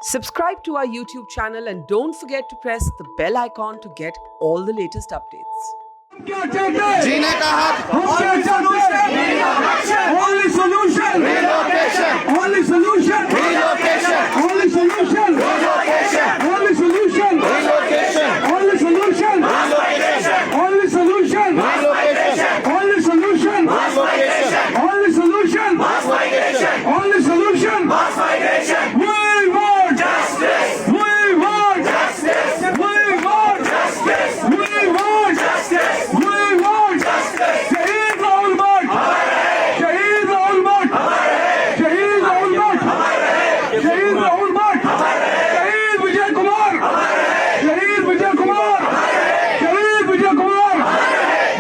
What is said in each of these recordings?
Subscribe to our YouTube channel and don't forget to press the bell icon to get all the latest updates. जीने का हक Only solution. Relocation. Only solution. Relocation. Only solution. Relocation. Only solution. Relocation. Only solution. Relocation. Only solution. Relocation. Only solution. Relocation. Only solution. Mass migration. Only solution. Mass migration. We want Justice. We want Justice. We want Justice. We want Justice. We want Justice. शहीद राहुल भट्ट शहीद राहुल भट्ट शहीद राहुल भट्ट शहीद राहुल भट्ट शहीद विजय कुमार शहीद विजय कुमार शहीद Vijay Kumar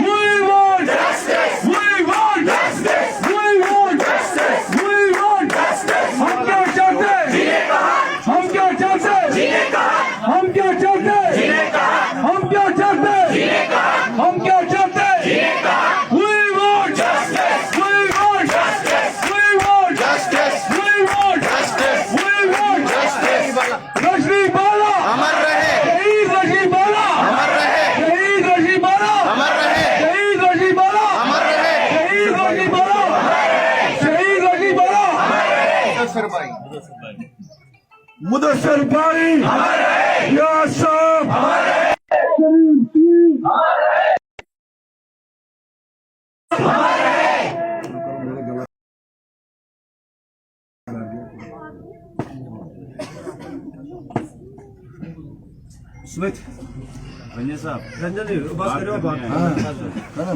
We want Justice. We want Justice. We want Justice. We want Justice. हम क्या चाहते हैं जीने का हक. हम क्या चाहते हैं जीने का हक. हम क्या चाहते हैं जीने का हक. हम क्या चाहते हैं जीने का हक. हम क्या चाहते हैं जीने का हक. We want Justice. We want Justice. We want Justice. We want Justice. We want Justice. Rajni बाला अमर रहे. शहीद रजनी बाला अमर रहे. शहीद रजनी बाला अमर रहे. शहीद रजनी बाला अमर रहे. शहीद रजनी बाला शहीद रजनी बाला मुदस्सर भाई या साहब स्मिथ रंजन साहब रंजन जी बात करो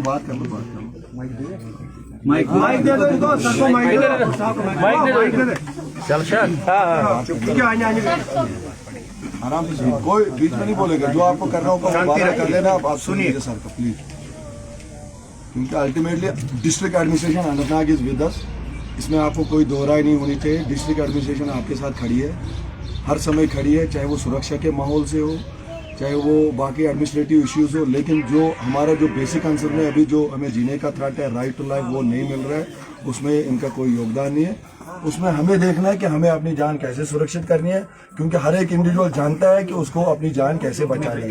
बात कर लो माइक दे दो इनको सबको माइक दे दो चल चल ठीक है आने आराम से कोई बीच में नहीं बोलेगा जो आपको करना होगा वो बात कर लेना आप सुनिए सर को प्लीज क्योंकि ultimately district administration Anantnag is with us इसमें आपको कोई दो राय नहीं होनी चाहिए डिस्ट्रिक्ट एडमिनिस्ट्रेशन आपके साथ खड़ी है हर समय खड़ी है चाहे वो सुरक्षा के माहौल से हो चाहे वो बाकी एडमिनिस्ट्रेटिव इश्यूज हो लेकिन जो हमारा जो बेसिक कंसर्न है अभी जो हमें जीने का थ्रेट है राइट टू लाइफ वो नहीं मिल रहा है उसमें इनका कोई योगदान नहीं है उसमें हमें देखना है कि हमें अपनी जान कैसे सुरक्षित करनी है क्योंकि हर एक इंडिविजुअल जानता है कि उसको अपनी जान कैसे बचानी है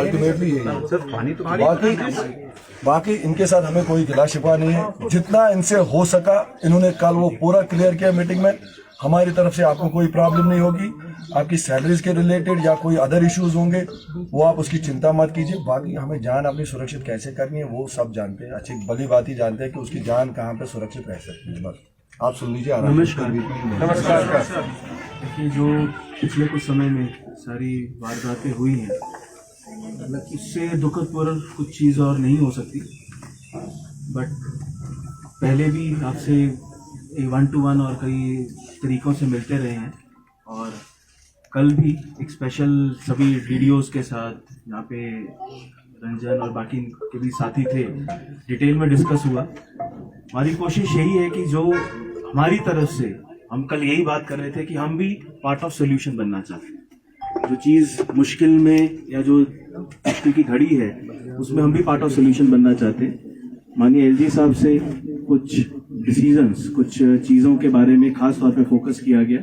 अल्टीमेटली यही है बाकी इनके साथ हमें कोई गिला शिकवा नहीं है जितना इनसे हो सका इन्होंने कल वो पूरा क्लियर किया मीटिंग में हमारी तरफ से आपको कोई प्रॉब्लम नहीं होगी आपकी सैलरीज के रिलेटेड या कोई अदर इश्यूज होंगे वो आप उसकी चिंता मत कीजिए बाकी हमें जान अपनी सुरक्षित कैसे करनी है वो सब जानते हैं अच्छी भली बात ही जानते हैं कि उसकी जान कहाँ पे सुरक्षित रह सकती है बस आप सुन लीजिए नमस्कार देखिए जो पिछले कुछ समय में सारी वारदातें हुई हैं उससे दुखदपूर्ण कुछ चीज़ और नहीं हो सकती बट पहले भी आपसे 1-to-1 और कई तरीक़ों से मिलते रहे हैं और कल भी एक स्पेशल सभी वीडियोस के साथ यहाँ पे रंजन और बाकी के भी साथी थे डिटेल में डिस्कस हुआ हमारी कोशिश यही है कि जो हमारी तरफ से हम कल यही बात कर रहे थे कि हम भी पार्ट ऑफ सोल्यूशन बनना चाहते हैं जो चीज़ मुश्किल में या जो मुश्किल की घड़ी है उसमें हम भी पार्ट ऑफ सोल्यूशन बनना चाहते हैं माननीय एलजी साहब से कुछ डिसीजंस कुछ चीज़ों के बारे में खास तौर पे फोकस किया गया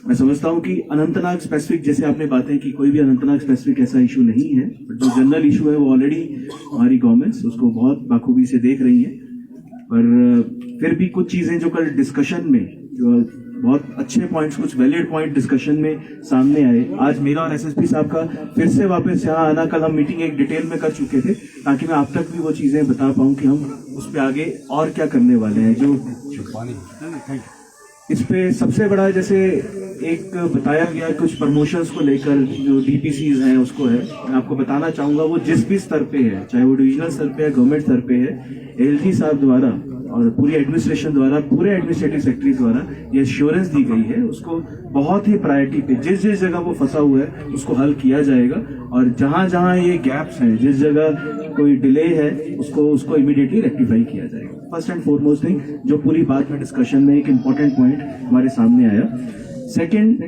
मैं समझता हूं कि अनंतनाग स्पेसिफिक जैसे आपने बातें की कोई भी अनंतनाग स्पेसिफिक ऐसा इशू नहीं है बट जो जनरल इशू है वो ऑलरेडी हमारी गवर्नमेंट्स उसको बहुत बाखूबी से देख रही है पर फिर भी कुछ चीज़ें जो कल डिस्कशन में जो बहुत अच्छे पॉइंट्स कुछ वैलिड पॉइंट डिस्कशन में सामने आए आज मेरा और एसएसपी साहब का फिर से वापस यहाँ आना कल हम मीटिंग एक डिटेल में कर चुके थे ताकि मैं आप तक भी वो चीज़ें बता पाऊँ कि हम उस पर आगे और क्या करने वाले हैं जो इस पे सबसे बड़ा जैसे एक बताया गया कुछ प्रमोशंस को लेकर जो डीपीसीज हैं उसको है मैं आपको बताना चाहूँगा वो जिस भी स्तर पे है चाहे वो डिविजनल स्तर पे है गवर्नमेंट स्तर पे है एलजी साहब द्वारा और पूरी एडमिनिस्ट्रेशन द्वारा पूरे एडमिनिस्ट्रेटिव सेक्रेटरी द्वारा ये एश्योरेंस दी गई है उसको बहुत ही प्रायोरिटी पे जिस जिस जगह वो फंसा हुआ है उसको हल किया जाएगा और जहां जहां ये गैप्स हैं जिस जगह कोई डिले है उसको इमीडिएटली रेक्टिफाई किया जाएगा फर्स्ट एंड फॉरमोस्ट थिंग जो पूरी बात में डिस्कशन में एक इम्पोर्टेंट पॉइंट हमारे सामने आया सेकंड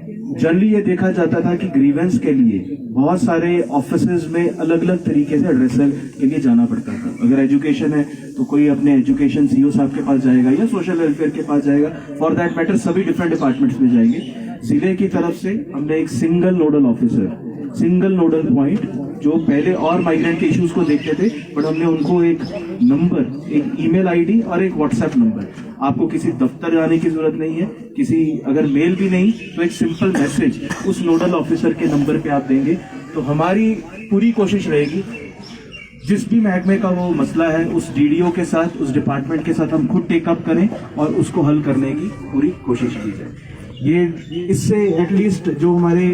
जनरली ये देखा जाता था कि ग्रीवेंस के लिए बहुत सारे ऑफिसेज में अलग अलग तरीके से एड्रेसल के लिए जाना पड़ता था अगर एजुकेशन है तो कोई अपने एजुकेशन सीईओ साहब के पास जाएगा या सोशल वेलफेयर के पास जाएगा फॉर दैट मैटर सभी डिफरेंट डिपार्टमेंट्स में जाएंगे जिले की तरफ से हमने एक single nodal officer, single nodal point, जो पहले और माइग्रेंट के इश्यूज को देखते थे, बट हमने उनको एक नंबर, एक ईमेल आईडी और एक व्हाट्सएप नंबर, आपको किसी दफ्तर जाने की जरूरत नहीं है, किसी अगर मेल भी नहीं तो एक सिंपल मैसेज उस नोडल ऑफिसर के नंबर पे आप देंगे तो हमारी पूरी कोशिश रहेगी जिस भी महकमे का वो मसला है उस डीडीओ के साथ, उस डिपार्टमेंट के साथ हम खुद टेकअप करें और उसको हल करने की पूरी कोशिश की जाए। ये इससे एटलीस्ट जो हमारे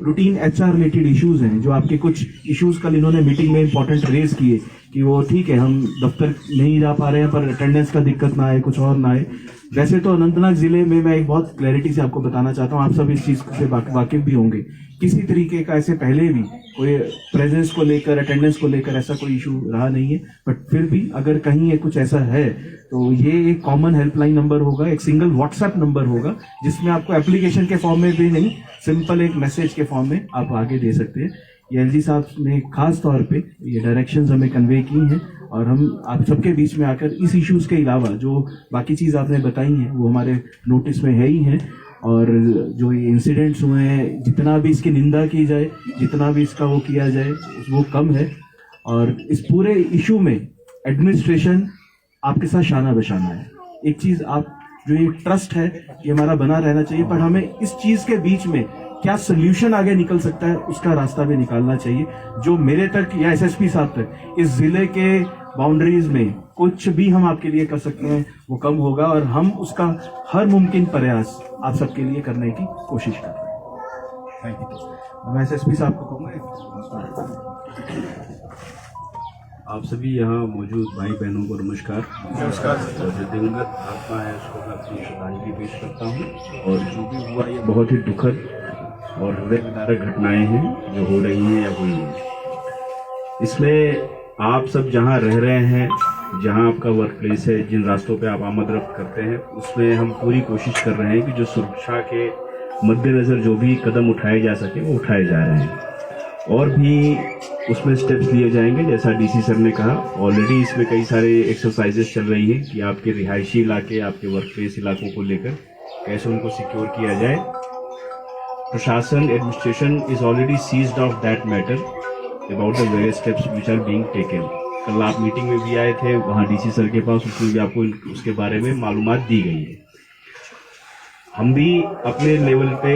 रूटीन एचआर रिलेटेड इश्यूज हैं, जो आपके कुछ इश्यूज कल इन्होंने मीटिंग में इंपॉर्टेंट रेज किए कि वो ठीक है हम दफ्तर नहीं जा पा रहे हैं पर अटेंडेंस का दिक्कत ना आए, कुछ और ना आए। वैसे तो अनंतनाग जिले में मैं एक बहुत क्लैरिटी से आपको बताना चाहता हूँ, आप सब इस चीज से वाकिफ भी होंगे, किसी तरीके का ऐसे पहले भी कोई प्रेजेंस को लेकर, अटेंडेंस को लेकर ऐसा कोई इशू रहा नहीं है। बट फिर भी अगर कहीं ये कुछ ऐसा है तो ये एक कॉमन हेल्पलाइन नंबर होगा, एक सिंगल व्हाट्सएप नंबर होगा जिसमें आपको एप्लीकेशन के फॉर्म में भी नहीं, सिंपल एक मैसेज के फॉर्म में आप आगे दे सकते हैं। ये एलजी साहब ने खास तौर पे ये डायरेक्शंस हमें कन्वे की हैं और हम आप सबके बीच में आकर इस इश्यूज के अलावा जो बाकी चीज़ आपने बताई हैं वो हमारे नोटिस में है ही हैं, और जो ये इंसिडेंट्स हुए हैं जितना भी इसकी निंदा की जाए, जितना भी इसका वो किया जाए वो कम है। और इस पूरे इशू में एडमिनिस्ट्रेशन आपके साथ शाना बशाना है। एक चीज़ आप जो ये ट्रस्ट है ये हमारा बना रहना चाहिए, पर हमें इस चीज़ के बीच में क्या सोल्यूशन आगे निकल सकता है उसका रास्ता भी निकालना चाहिए। जो मेरे तक या एसएसपी साहब तक इस जिले के बाउंड्रीज में कुछ भी हम आपके लिए कर सकते हैं वो कम होगा, और हम उसका हर मुमकिन प्रयास आप सबके लिए करने की कोशिश कर रहे हैं। Thank you. मैं एसएसपी साहब को कहूँगा, आप सभी यहाँ मौजूद भाई बहनों को नमस्कार। और जो दिवंगत आत्मा है उसको मैं अपनी श्रद्धांजलि पेश करता हूँ। और जो भी हुआ ये बहुत ही दुखद और हृदय विदारक घटनाएं हैं जो हो रही हैं या हुई हैं। इसमें आप सब जहाँ रह रहे हैं, जहाँ आपका वर्क प्लेस है, जिन रास्तों पे आप आमद रफ्त करते हैं, उसमें हम पूरी कोशिश कर रहे हैं कि जो सुरक्षा के मद्देनज़र जो भी कदम उठाए जा सके वो उठाए जा रहे हैं, और भी उसमें स्टेप्स लिए जाएंगे। जैसा डीसी सर ने कहा, ऑलरेडी इसमें कई सारे एक्सरसाइजेस चल रही हैं कि आपके रिहायशी इलाके, आपके वर्क प्लेस इलाकों को लेकर कैसे उनको सिक्योर किया जाए। प्रशासन, administration is already seized of that matter about the various steps which are being taken। कल आप मीटिंग में भी आए थे, वहाँ डीसी सर के पास, उसमें भी आपको उसके बारे में मालूमात दी गई है। हम भी अपने लेवल पे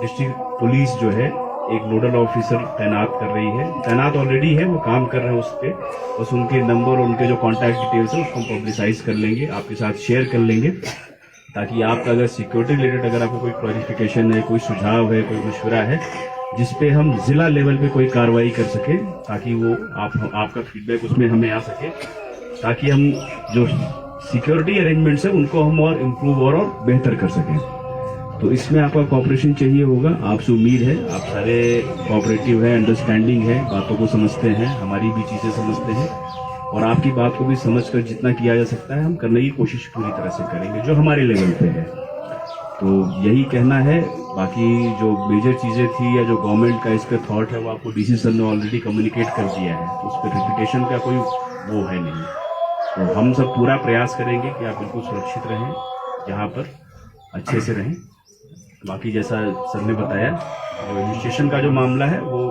डिस्ट्रिक्ट पुलिस जो है एक नोडल ऑफिसर तैनात कर रही है, तैनात ऑलरेडी है, वो काम कर रहे हैं उस पर। बस उनके नंबर और उनके जो कॉन्टैक्ट डिटेल्स हैं उसको हम पब्लिसाइज कर लेंगे, आपके साथ शेयर कर लेंगे, ताकि आपका अगर सिक्योरिटी रिलेटेड अगर आपको कोई क्लैरिफिकेशन है, कोई सुझाव है, कोई मशवरा है जिसपे हम जिला लेवल पे कोई कार्रवाई कर सके, ताकि वो आपका फीडबैक उसमें हमें आ सके, ताकि हम जो सिक्योरिटी अरेंजमेंट्स है उनको हम और इम्प्रूव और बेहतर कर सकें। तो इसमें आपका कॉपरेशन चाहिए होगा। आपसे उम्मीद है आप सारे कॉपरेटिव हैं, अंडरस्टैंडिंग है, बातों को समझते हैं, हमारी भी चीज़ें समझते हैं, और आपकी बात को भी समझकर जितना किया जा सकता है हम करने की कोशिश पूरी तरह से करेंगे जो हमारे लेवल पे है। तो यही कहना है। बाकी जो मेजर चीज़ें थी या जो गवर्नमेंट का इस पर थॉट है वो आपको डीसी सर ने ऑलरेडी कम्युनिकेट कर दिया है, तो उस पर रिपीटेशन का कोई वो है नहीं। तो हम सब पूरा प्रयास करेंगे कि आप बिल्कुल सुरक्षित रहें, यहाँ पर अच्छे से रहें। बाकी जैसा सर ने बताया, जो एडमिनिस्ट्रेशन का जो मामला है वो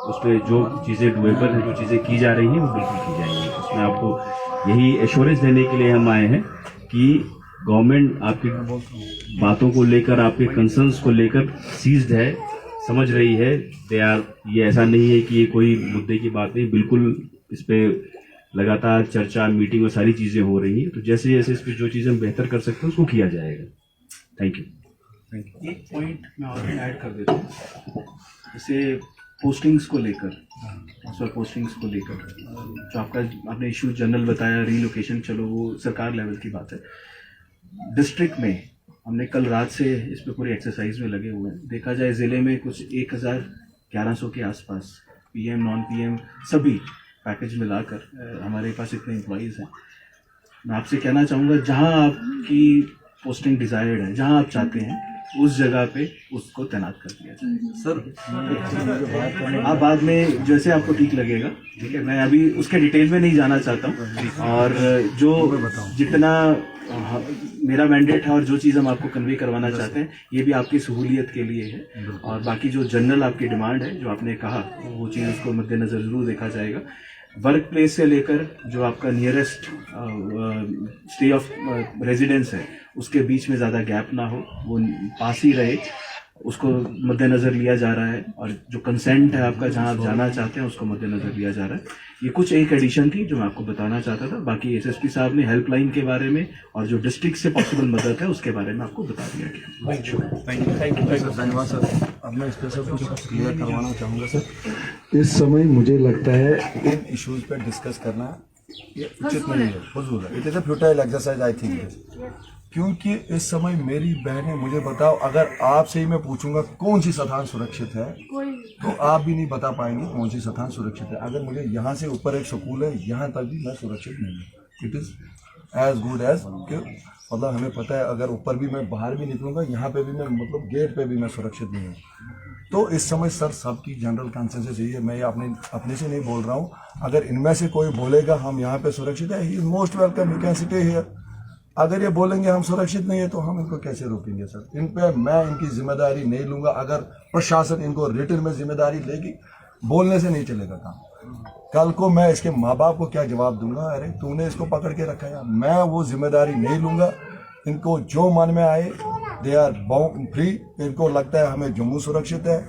उसमें जो चीज़ें डुएबल हैं, जो चीज़ें की जा रही हैं वो बिल्कुल की जाएंगी। उसमें आपको यही एश्योरेंस देने के लिए हम आए हैं कि गवर्नमेंट आपकी बातों को लेकर, आपके कंसर्न्स को लेकर सीज्ड है, समझ रही है। ये ऐसा नहीं है कि ये कोई मुद्दे की बात नहीं, बिल्कुल इस पर लगातार चर्चा, मीटिंग और सारी चीज़ें हो रही हैं। तो जैसे जैसे इस पर जो चीज़ें हम बेहतर कर सकते हैं उसको किया जाएगा। Thank you. एक पॉइंट मैं और ऐड कर देता हूँ, जैसे पोस्टिंग्स को लेकर, ट्रांसफर पोस्टिंग्स को लेकर जो आपने इशू जनरल बताया, रीलोकेशन, चलो वो सरकार लेवल की बात है। डिस्ट्रिक्ट में हमने कल रात से इस पे पूरी एक्सरसाइज में लगे हुए हैं। देखा जाए ज़िले में कुछ 1100 के आसपास पीएम, नॉन पीएम सभी पैकेज मिलाकर हमारे पास इतने एम्प्लॉयज़ हैं। मैं आपसे कहना चाहूँगा, जहाँ आपकी पोस्टिंग डिज़ायर्ड है, जहाँ आप चाहते हैं उस जगह पे उसको तैनात कर दिया जाए। सर आप बाद में जैसे आपको ठीक लगेगा, ठीक है, मैं अभी उसके डिटेल में नहीं जाना चाहता हूँ। और जो जितना मेरा मैंडेट है और जो चीज़ हम आपको कन्वे करवाना चाहते हैं ये भी आपकी सहूलियत के लिए है। और बाकी जो जनरल आपकी डिमांड है जो आपने कहा वो चीज़ उसको मद्देनज़र ज़रूर देखा जाएगा। वर्क प्लेस से लेकर जो आपका नियरेस्ट स्टे ऑफ रेजिडेंस है उसके बीच में ज़्यादा गैप ना हो, वो पास ही रहे, उसको मद्देनज़र लिया जा रहा है। और जो कंसेंट है आपका जहां आप जाना चाहते हैं उसको मद्देनज़र लिया जा रहा है। ये कुछ एक एडिशन थी जो मैं आपको बताना चाहता था। बाकी एसएसपी साहब ने हेल्पलाइन के बारे में और जो डिस्ट्रिक्ट से पॉसिबल मदद है उसके बारे में आपको बता दिया गया। धन्यवाद सर। अब मैं इस पर सर कुछ क्लियर करवाना चाहूँगा सर। इस समय मुझे लगता है इन इश्यूज पर डिस्कस करना ये उचित नहीं है, फजूल है। It is a futile exercise I think, क्योंकि इस समय मेरी बहनें मुझे बताओ, अगर आपसे ही मैं पूछूंगा कौन सी स्थान सुरक्षित है तो आप भी नहीं बता पाएंगे कौन सी स्थान सुरक्षित है। अगर मुझे यहाँ से ऊपर एक स्कूल है यहाँ तक भी मैं सुरक्षित नहीं हूँ। It is as good as कि मतलब हमें पता है अगर ऊपर भी मैं बाहर भी निकलूंगा यहाँ पे भी मैं मतलब गेट पे भी मैं सुरक्षित नहीं हूँ। तो इस समय सर सबकी जनरल कंसेंसस यही है, मैं ये अपने से नहीं बोल रहा हूँ। अगर इनमें से कोई बोलेगा हम यहाँ पे सुरक्षित है, he is most welcome, you can setae here. अगर ये बोलेंगे हम सुरक्षित नहीं है तो हम इनको कैसे रोकेंगे सर? इन पे मैं इनकी जिम्मेदारी नहीं लूंगा। अगर प्रशासन इनको रिटर्न में जिम्मेदारी लेगी, बोलने से नहीं चलेगा काम। कल को मैं इसके माँ बाप को क्या जवाब दूंगा, अरे तूने इसको पकड़ के रखा है, मैं वो जिम्मेदारी नहीं लूंगा। इनको जो मन में आए दे आर बाउंड फ्री। इनको लगता है हमें जम्मू सुरक्षित है,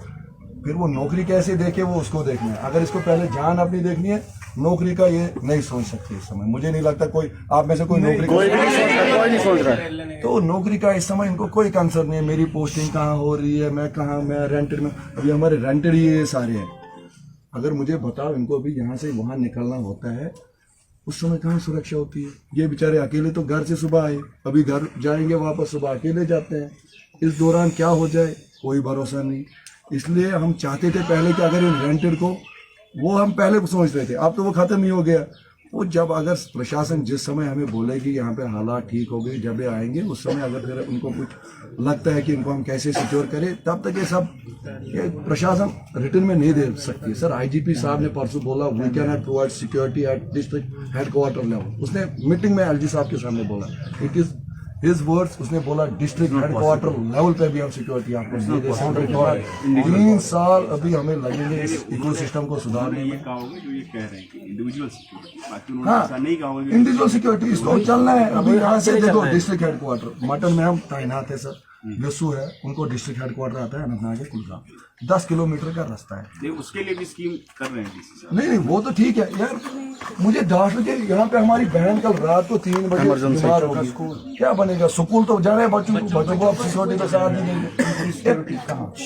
फिर वो नौकरी कैसे देखे वो उसको देखना है। अगर इसको पहले जान अपनी देखनी है, नौकरी का ये नहीं सोच सकते इस समय। मुझे नहीं लगता कोई आप में से कोई नौकरी कोई नहीं सोच रहा है। तो नौकरी का इस समय इनको कोई कंसर्न नहीं है, मेरी पोस्टिंग कहाँ हो रही है, मैं कहाँ, मैं रेंटेड में, अभी हमारे रेंटेड ही ये सारे हैं। अगर मुझे बताओ इनको भी यहाँ से वहाँ निकलना होता है उस समय कहाँ सुरक्षा होती है? ये बेचारे अकेले तो घर से सुबह आए, अभी घर जाएंगे वापस सुबह अकेले जाते हैं। इस दौरान क्या हो जाए कोई भरोसा नहीं। इसलिए हम चाहते थे पहले कि अगर रेंटेड को वो हम पहले सोच रहे थे, अब तो वो खत्म ही हो गया। वो जब अगर प्रशासन जिस समय हमें बोलेगी यहाँ पे हालात ठीक हो गए, जब ये आएंगे उस समय अगर फिर उनको कुछ लगता है कि इनको हम कैसे सिक्योर करें, तब तक ये सब ये प्रशासन रिटर्न में नहीं दे सकती। सर आईजीपी साहब ने परसों बोला we can not provide security at district headquarter level. उसने मीटिंग में एलजी साहब के सामने बोला, इट इज हिज वर्ड्स। उसने बोला डिस्ट्रिक्ट हेडक्वार्टर लेवल पे भी हम सिक्योरिटी आपको नहीं दे सकते। 3 साल अभी हमें लगेंगे इस इकोसिस्टम को सुधारने में। हाँ, इंडिविजुअल सिक्योरिटी इसको चलना है। अभी यहाँ से देखो डिस्ट्रिक्ट हेडक्वार्टर मटन में हम तैनात है सर, यस्सू है, उनको डिस्ट्रिक्ट हेडक्वार्टर आता है अनंतनाग के कुलगाम, 10 किलोमीटर का रास्ता है। उसके लिए भी स्कीम कर रहे हैं। नहीं वो तो ठीक है यार, मुझे 10 बजे यहाँ पे हमारी बहन कल रात को 3 बजे बीमार होगी, क्या बनेगा? स्कूल तो जा रहे हैं बच्चों को अब सिक्योरिटी का साथ नहीं देंगे।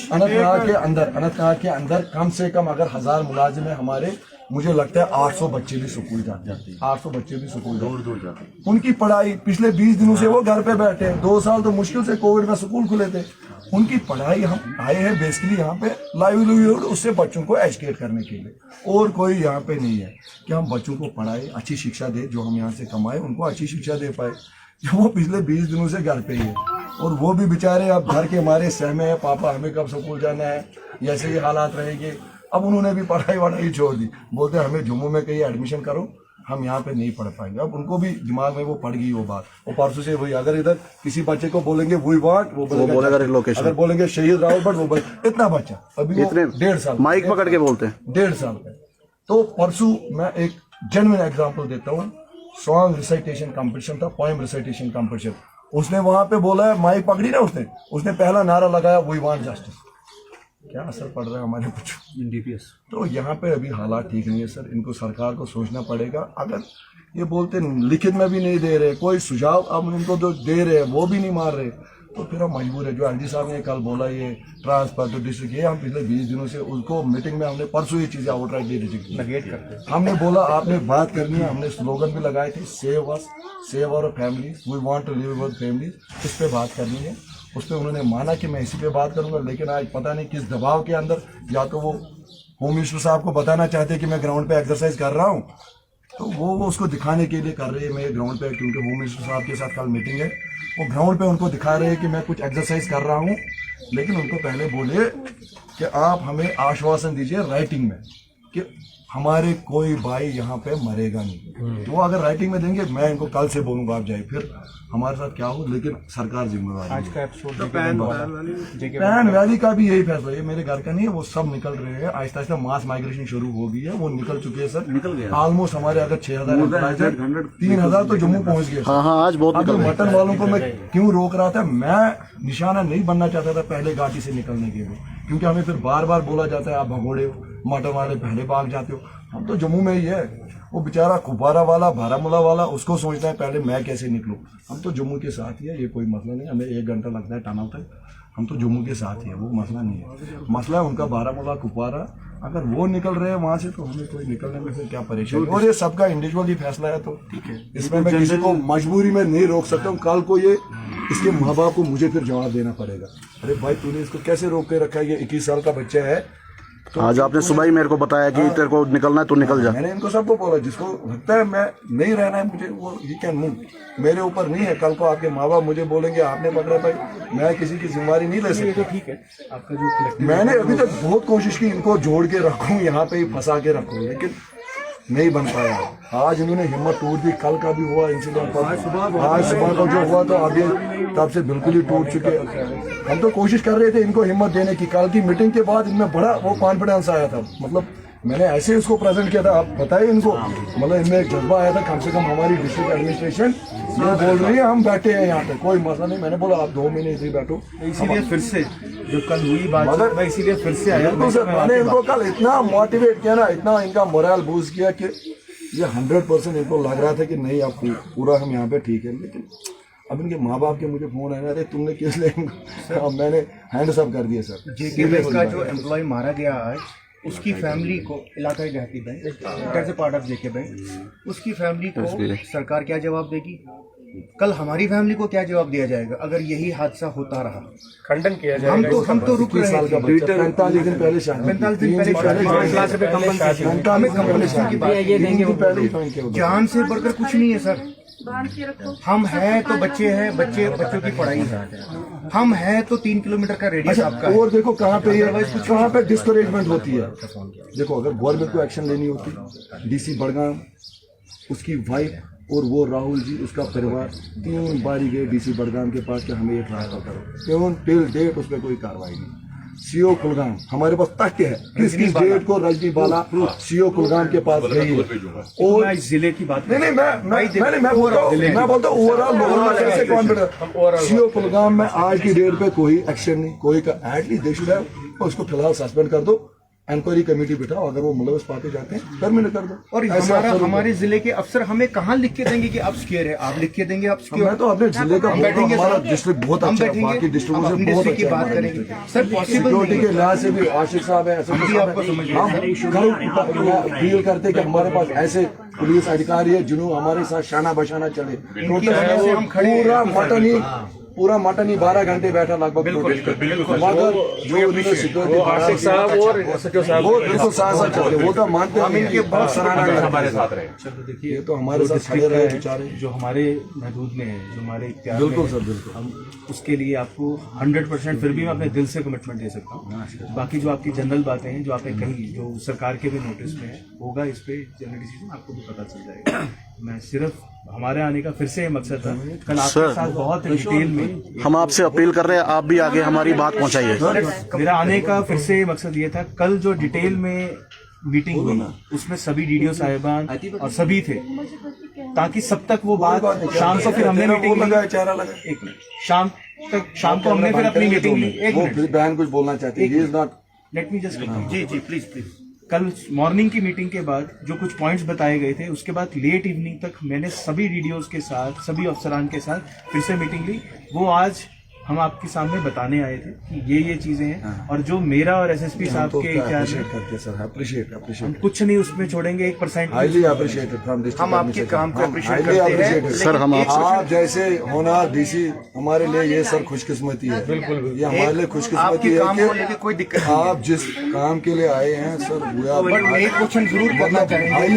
अनंतनाग के अंदर कम से कम अगर 1000 मुलाजिम है हमारे, मुझे लगता है 800 बच्चे भी स्कूल जाते हैं। 800 बच्चे भी स्कूल दूर जाते हैं। उनकी पढ़ाई पिछले 20 दिनों से वो घर पे बैठे हैं। 2 साल तो मुश्किल से कोविड में स्कूल खुले थे। उनकी पढ़ाई हम आए हैं बेसिकली यहाँ पे लाइवलीहुड उससे बच्चों को एजुकेट करने के लिए, और कोई यहाँ पे नहीं है कि हम बच्चों को पढ़ाए, अच्छी शिक्षा दे, जो हम यहाँ से कमाए उनको अच्छी शिक्षा दे पाए। जो वो पिछले 20 दिनों से घर पे ही है, और वो भी बेचारे अब घर के हमारे सहमे है, पापा हमें कब स्कूल जाना है, ऐसे ही हालात रहेंगे। अब उन्होंने भी पढ़ाई वढ़ाई छोड़ दी, बोलते हैं हमें जम्मू में कहीं एडमिशन करो, हम यहाँ पे नहीं पढ़ पाएंगे। अब उनको भी दिमाग में वो पड़ गई वो बात। वो परसों से वही, अगर इधर किसी बच्चे को बोलेंगे वी वांट, वो बोलेगा लोकेशन। अगर बोलेंगे शहीद रावल भट्ट, वो बोले इतना बच्चा अभी वो 1.5 साल माइक पकड़ के बोलते हैं 1.5 साल का। तो परसों मैं एक जेन्युइन एग्जांपल देता हूँ। सॉन्ग रिसाइटेशन कंपटीशन था, पोएम रिसाइटेशन कंपटीशन। उसने वहां पे बोला है, माइक पकड़ी ना उसने पहला नारा लगाया वी वांट जस्टिस। क्या असर पड़ रहा है हमारे बच्चों डीपीएस। तो यहाँ पे अभी हालात ठीक नहीं है सर, इनको सरकार को सोचना पड़ेगा। अगर ये बोलते लिखित में भी नहीं दे रहे कोई सुझाव, अब उनको जो दे रहे हैं वो भी नहीं मार रहे, तो फिर हम मजबूर है। जो एलजी साहब ने कल बोला ये ट्रांसफर टू डिस्ट्रिक्ट, ये हम पिछले 20 दिनों से उसको मीटिंग में हमने परसों ये चीजें आउटराइट रिजेक्ट करते। हमने बोला आपने बात करनी है, हमने स्लोगन भी लगाए थे, save us, save our families, we want to live with families. इस पे बात करनी है। उस पर उन्होंने माना कि मैं इसी पे बात करूंगा, लेकिन आज पता नहीं किस दबाव के अंदर, या तो वो होम मिनिस्टर साहब को बताना चाहते कि मैं ग्राउंड पे एक्सरसाइज कर रहा हूँ, तो वो उसको दिखाने के लिए कर रहे हैं मैं ग्राउंड पे, क्योंकि होम मिनिस्टर साहब के साथ कल मीटिंग है, वो ग्राउंड पे उनको दिखा रहे हैं कि मैं कुछ एक्सरसाइज कर रहा हूँ। लेकिन उनको पहले बोले कि आप हमें आश्वासन दीजिए राइटिंग में कि हमारे कोई भाई यहाँ पे मरेगा नहीं। तो वो अगर राइटिंग में देंगे, मैं इनको कल से बोलूंगा आप जाए, फिर हमारे साथ क्या हो, लेकिन सरकार जिम्मेवार है। आज का एपिसोड पैन वैली का भी यही फैसला, ये मेरे घर का नहीं है, वो सब निकल रहे हैं। आहिस्ता आहिस्ता मास माइग्रेशन शुरू हो गई है, वो निकल चुके हैं सर, निकल गया ऑलमोस्ट। हमारे अगर 6,000 3,000 तो जम्मू पहुंच गए। हाँ आज बहुत अगर मटन वालों को मैं क्यों रोक रहा था, मैं निशाना नहीं बनना चाहता था पहले घाटी से निकलने के लिए, क्योंकि हमें फिर बार बार बोला जाता है आप भगोड़े हो, मटन वाले पहले भाग जाते हो। हम तो जम्मू में ही है, वो बेचारा कुपवारा वाला, बारामूला वाला, उसको सोचना है पहले मैं कैसे निकलूं। हम तो जम्मू के साथ ही है, ये कोई मसला नहीं। हमें 1 घंटा लगता है टनल तक, हम तो जम्मू के साथ ही है, वो मसला नहीं है। मसला है उनका बारामूला, कुपवारा। अगर वो निकल रहे हैं वहां से, तो हमें कोई निकलने में फिर क्या परेशानी। और ये सबका इंडिविजुअली फैसला है, तो ठीक है, इसमें मैं किसी को मजबूरी में नहीं रोक सकता हूँ। कल को ये इसके माँ बाप को मुझे फिर जवाब देना पड़ेगा, अरे भाई तूने इसको कैसे रोक के रखा है, ये 21 साल का बच्चा है। तो आज आपने सुबह ही मेरे को बताया कि तेरे को निकलना है तो निकल जा। मैंने इनको सबको बोला, जिसको लगता है मैं नहीं रहना है मुझे, वो ही कैन मूव, मेरे ऊपर नहीं है। कल को आपके माँ बाप मुझे बोलेंगे आपने पकड़ा भाई, मैं किसी की जिम्मेवारी नहीं ले सकता। ठीक है, आपका जो कलेक्टिव, मैंने अभी तक बहुत कोशिश की इनको जोड़ के रखूं, यहाँ पे ही फंसा के रखूं, लेकिन नहीं बन पाया। आज इन्होंने हिम्मत टूट दी, कल का भी हुआ इंसिडेंट, आज सुबह का जो हुआ था, अभी तब से बिल्कुल ही टूट चुके। हम तो कोशिश कर रहे थे इनको हिम्मत देने की। कल की मीटिंग के बाद इनमें बड़ा वो कॉन्फिडेंस आया था, मतलब मैंने ऐसे उसको प्रेजेंट किया था, आप बताइए इनको, मतलब इनमें एक जज्बा आया था, कम से कम हमारी डिस्ट्रिक्ट एडमिनिस्ट्रेशन ये बोल रही है हम बैठे हैं यहाँ पे, कोई मसला नहीं। मैंने बोला आप 2 महीने इधर बैठो, इसीलिए फिर से जो कल हुई बात, मैं इसीलिए फिर से आया। मैंने इनको कल इतना मोटिवेट किया ना, इतना इनका मोरल बूस्ट किया कि ये 100% इनको लग रहा था कि नहीं अब पूरा हम यहाँ पे ठीक है। लेकिन अब इनके माँ बाप के मुझे फोन आया, अरे तुमने किस लिए, अब मैंने हैंड्स अप कर दिया सर। जेके बैंक का जो एम्प्लॉय मारा गया आज, उसकी फैमिली को, इलाकाई देहाती bank, that's a part of JK bank, उसकी फैमिली को सरकार क्या जवाब देगी? कल हमारी फैमिली को क्या जवाब दिया जाएगा अगर यही हादसा होता रहा? खंडन किया जाएगा। हम तो रुक रहे थे। 45 दिन पहले 45 दिन पहले 5 लाख रुपए कंपनसेशन की बात है। जान से बढ़कर कुछ नहीं है सर। हम हैं तो बच्चे हैं, बच्चों की पढ़ाई है। हम हैं तो 3 किलोमीटर का रेडियस आपका है। और देखो कहाँ पे ये कहाँ पे डिस्करेजमेंट होती है। देखो अगर गवर्नमेंट को एक्शन लेनी होती, डीसी बड़गाम, उसकी वाइफ और वो राहुल जी, उसका परिवार 3 बारी गए डीसी बड़गाम के पास कि हमें ये ट्रांसफर करो, क्यों टिल डेट उस पर कोई कार्रवाई नहीं। सीओ कुलगाम हमारे पास तथ्य है, किस डेट को रजनी बाला सीओ कुलगाम के पास गई है। और जिले की बात नहीं मैं बोलता हूँ ओवरऑल लोगों में कैसे कॉन्फिडेंस। सीओ कुलगाम में आज की डेट पे कोई एक्शन नहीं, कोई एटलीस्ट दे शुड हैव, उसको फिलहाल सस्पेंड कर दो, इंक्वायरी कमेटी बिठाओ, अगर वो मुलविस पाते जाते हैं टर्मिनेट कर दो। और हमारे जिले के अफसर हमें कहाँ लिख के देंगे कि आप स्केयर है? आप लिख के देंगे आप स्केयर? मैं तो अपने जिले का बैठेंगे, हमारा डिस्ट्रिक्ट बहुत अच्छा है, बाकी डिस्ट्रिक्टों से बहुत अच्छा की बात करेंगे सर। पॉसिबल सिक्योरिटी के लिहाज से भी आशिक साहब है, हम फील करते कि हमारे पास ऐसे पुलिस अधिकारी है जिन्होंने हमारे साथ शाना बशाना चले। पूरा मटन ही 12 घंटे बैठा लगभग। मगर जो उन्होंने सिक्योरिटी साहब और सचिव साहब वो बिल्कुल साथ चलते, वो तो मानते हैं, इनके बहुत सराहना हमारे साथ रहे। चलो देखिए, ये तो हमारे साथ खड़े रहे बेचारे, जो हमारे महदूद में है, जो हमारे इख्तियार में बिल्कुल है, सर बिल्कुल। हम उसके लिए आपको 100% फिर भी मैं अपने दिल से कमिटमेंट दे सकता हूँ। बाकी जो आपकी जनरल बातें हैं जो आपने कही, जो सरकार के भी नोटिस में है, होगा इस पे जनरल डिसीजन, आपको भी पता चल जाएगा। मैं सिर्फ हमारे आने का फिर से मकसद था, कल आपके साथ बहुत डिटेल में हम आपसे अपील कर रहे हैं, आप भी आगे हमारी बात पहुंचाइए। मेरा आने का फिर से मकसद ये था, कल जो डिटेल में मीटिंग हुई उसमें सभी डीडीओ साहिबान और सभी थे, ताकि सब तक वो बात शाम को फिर हमने मीटिंग ली, शाम को हमने फिर अपनी मीटिंग ली। एक मिनट, बहन कुछ बोलना चाहती है, लेट मी जस्ट, जी प्लीज। कल मॉर्निंग की मीटिंग के बाद जो कुछ पॉइंट्स बताए गए थे, उसके बाद लेट इवनिंग तक मैंने सभी डीडीओज के साथ, सभी अफसरान के साथ फिर से मीटिंग ली। वो आज हम आपके सामने बताने आए थे कि ये चीजें हैं, और जो मेरा और एसएसपी साहब के क्या हम कुछ नहीं उसमें छोड़ेंगे, 1% हम आपके काम को अप्रिशिएट करते हैं सर। हम आप जैसे होना डीसी हमारे लिए ये सर खुशकिस्मती है, बिल्कुल ये हमारे लिए खुशकिस्मती है कि कोई दिक्कत आप जिस काम के लिए आए हैं सर, बट एक क्वेश्चन जरूर करना चाहेंगे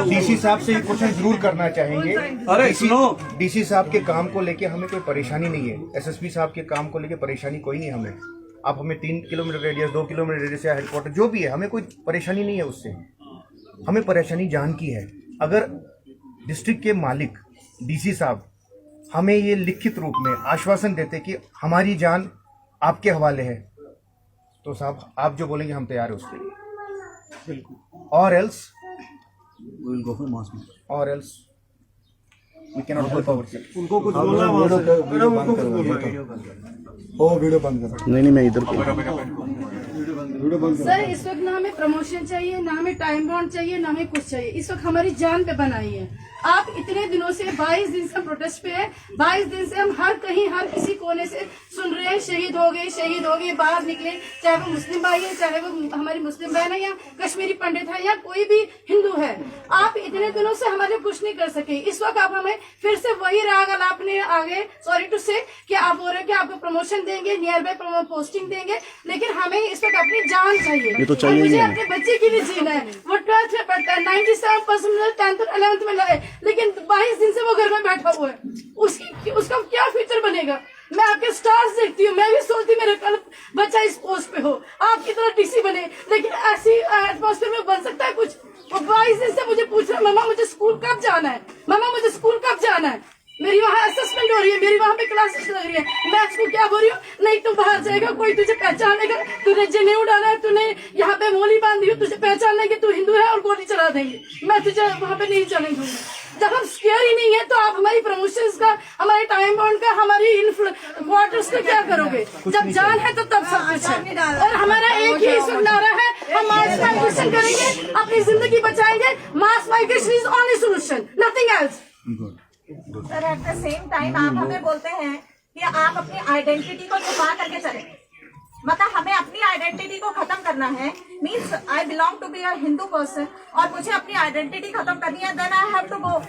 डीसी साहब से, ये क्वेश्चन जरूर करना चाहेंगे। अरे सुनो, डीसी साहब के काम को लेके हमें कोई परेशानी नहीं है, एसएसपी साहब के काम को लेके परेशानी कोई नहीं हमें। आप हमें 3 किलोमीटर रेडियस, 2 किलोमीटर रेडियस या हेडक्वार्टर जो भी है, हमें कोई परेशानी नहीं है उससे। हमें परेशानी जान की है। अगर डिस्ट्रिक्ट के मालिक डीसी साहब हमें ये लिखित रूप में आश्वासन देते कि हमारी जान आपके हवाले है, तो साहब आप जो बोलेंगे हम तैयार हैं उसके लिए। बिल्कुल। और else we can not help our kid. उनको कुछ बोलना वहाँ से। वीडियो बंद करो। नहीं मैं इधर सर इस वक्त ना हमें प्रमोशन चाहिए, ना हमें टाइम बॉन्ड चाहिए, ना हमें कुछ चाहिए। इस वक्त हमारी जान पे बनाई है। आप इतने दिनों से 22 दिन से हम प्रोटेस्ट पे हैं। 22 दिन से हम हर किसी कोने से सुन रहे हैं शहीद हो गए, बाहर निकले, चाहे वो मुस्लिम भाई है, चाहे वो हमारी मुस्लिम बहन है, या कश्मीरी पंडित है, या कोई भी हिंदू है। आप इतने दिनों से हमारे कुछ नहीं कर सके। इस वक्त आप हमें फिर से वही राग आपने आगे, सॉरी टू से, कि आप बोल रहे कि आपको प्रमोशन देंगे, नियर बाय पोस्टिंग देंगे, लेकिन हमें इस वक्त अपनी जान चाहिए। ये तो चाहिए मुझे ही अपने बच्चे के लिए जीना है। वो 12th में पढ़ता है, 97% 10th और 11th में लाए, लेकिन 22 दिन से वो घर में बैठा हुआ है। उसका क्या फ्यूचर बनेगा? मैं आपके स्टार्स देखती हूँ, मैं भी सोचती मेरे कल बच्चा इस पोस्ट पे हो, आपकी तरह डीसी बने, लेकिन ऐसी एटमॉस्फेयर में बन सकता है कुछ? वो 22 दिन से मुझे पूछ रहा है, मामा मुझे स्कूल कब जाना है, मामा मुझे स्कूल कब जाना है। मेरी वहाँ असेसमेंट हो रही है, मेरी वहाँ पे क्लासेस लग रही है, मैं उसको क्या बोल रही हूँ, नहीं तू बाहर जाएगा, कोई तुझे पहचानेगा, तूने जनेऊ डाला है, तूने यहाँ पे मोली बांधी हो, तुझे पहचान लेंगे तू हिंदू है और गोली चला देंगे, मैं तुझे वहाँ पे नहीं चलने दूंगी। जब हम स्केयर ही नहीं है तो आप हमारी प्रमोशंस का, हमारे टाइम बाउंड का, हमारी क्वार्टर्स का क्या करोगे? जब जान है तो तब सब कुछ है। और हमारा एक ही नारा है, हम मास माइग्रेशन करेंगे, अपनी जिंदगी बचाएंगे। Mass migration is only solution, nothing else. Sir at the same time आप हमें बोलते हैं कि आप अपनी आइडेंटिटी को छुपा करके चले, मतलब हमें अपनी आइडेंटिटी को खत्म करना है। Means I belong to be a Hindu person और मुझे अपनी आइडेंटिटी खत्म करनी है, then I have to go.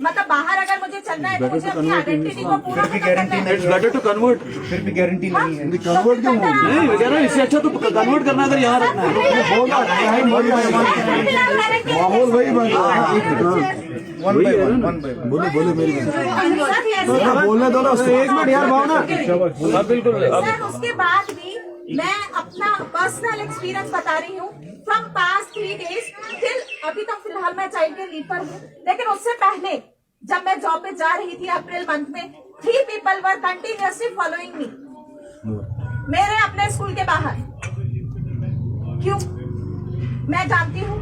मतलब बाहर अगर मुझे चलना है तो मुझे अपनी आइडेंटिटी को पूरा खत्म करना है। It's better to convert. फिर भी गारंटी नहीं है। कन्वर्ट क्यों नहीं वगैरह, इससे अच्छा तो कन्वर्ट करना अगर यहाँ रखना है। माहौल वही बन रहा है। वन बाय वन बोले मेरी बोलने दो ना उसको। एक मिनट यार भावना। बिल्कुल। सर उसके बाद भी मैं अपना पर्सनल एक्सपीरियंस बता रही हूँ। फ्रॉम पास्ट 3 days टिल अभी तक फिलहाल मैं चाइल्ड केयर लीव पर हूँ, लेकिन उससे पहले जब मैं जॉब पे जा रही थी अप्रैल मंथ में, 3 people वर कंटिन्यूअसली फॉलोइंग मी, मेरे अपने स्कूल के बाहर। क्यों? मैं जानती हूँ,